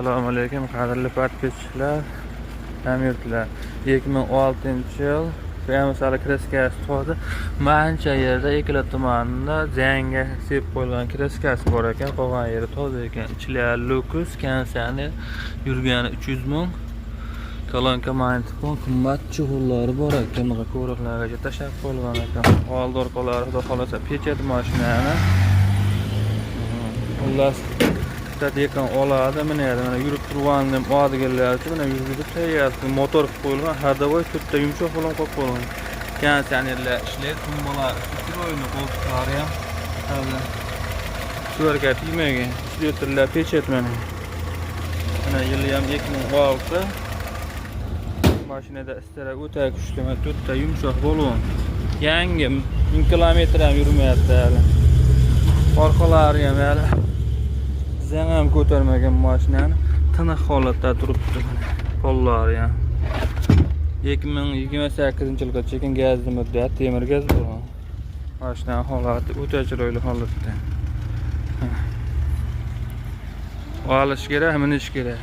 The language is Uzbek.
Assalomu alaykum, qadrli podpischilar, hamyurtlar. 2016-yil Fe'amsali kreskasi to'g'ri mancha yerda Ekila tumanida jangga sep qo'yilgan kreskasi bor ekan. Qolgan yeri to'g'ri ekan. Ichlar Lukus kansani yurgani 300 ming. Kolonka mantiqon qimmat chug'ullari bor ekan. Mana ko'riqlarga tashab qo'yilgan ekan. Oldorqalari xudo xolasa pechet mashinani. Xullas dekan oladi, mana yurib turgandim oddigalar uchun mana yurgizib tayyor motor qo'yilgan, hadavoy to'rtta yumshoq bilan qo'yib qo'yilgan. Konditsionerlar ishlaydi, tumbalar, stroyni qo'ltiqlari ham hali suvarga tegmagan. Ishlayotganlar pechet mana. Mana yili ham 2006. Mashinada istara o'ta kuchli, mana to'rtta yumshoq bo'lgan. Yangi 1000 kilometr ham yurmayapti hali. Orqalari ham hali zangam ko'tarmagan mashinani tiniq holatda turibdi. Qo'llari ham 2028-yilga chekin gazli muddat, temir gaz bo'lgan. Mashina holati o'ta chiroyli holatda. Olish kerak, minish kerak.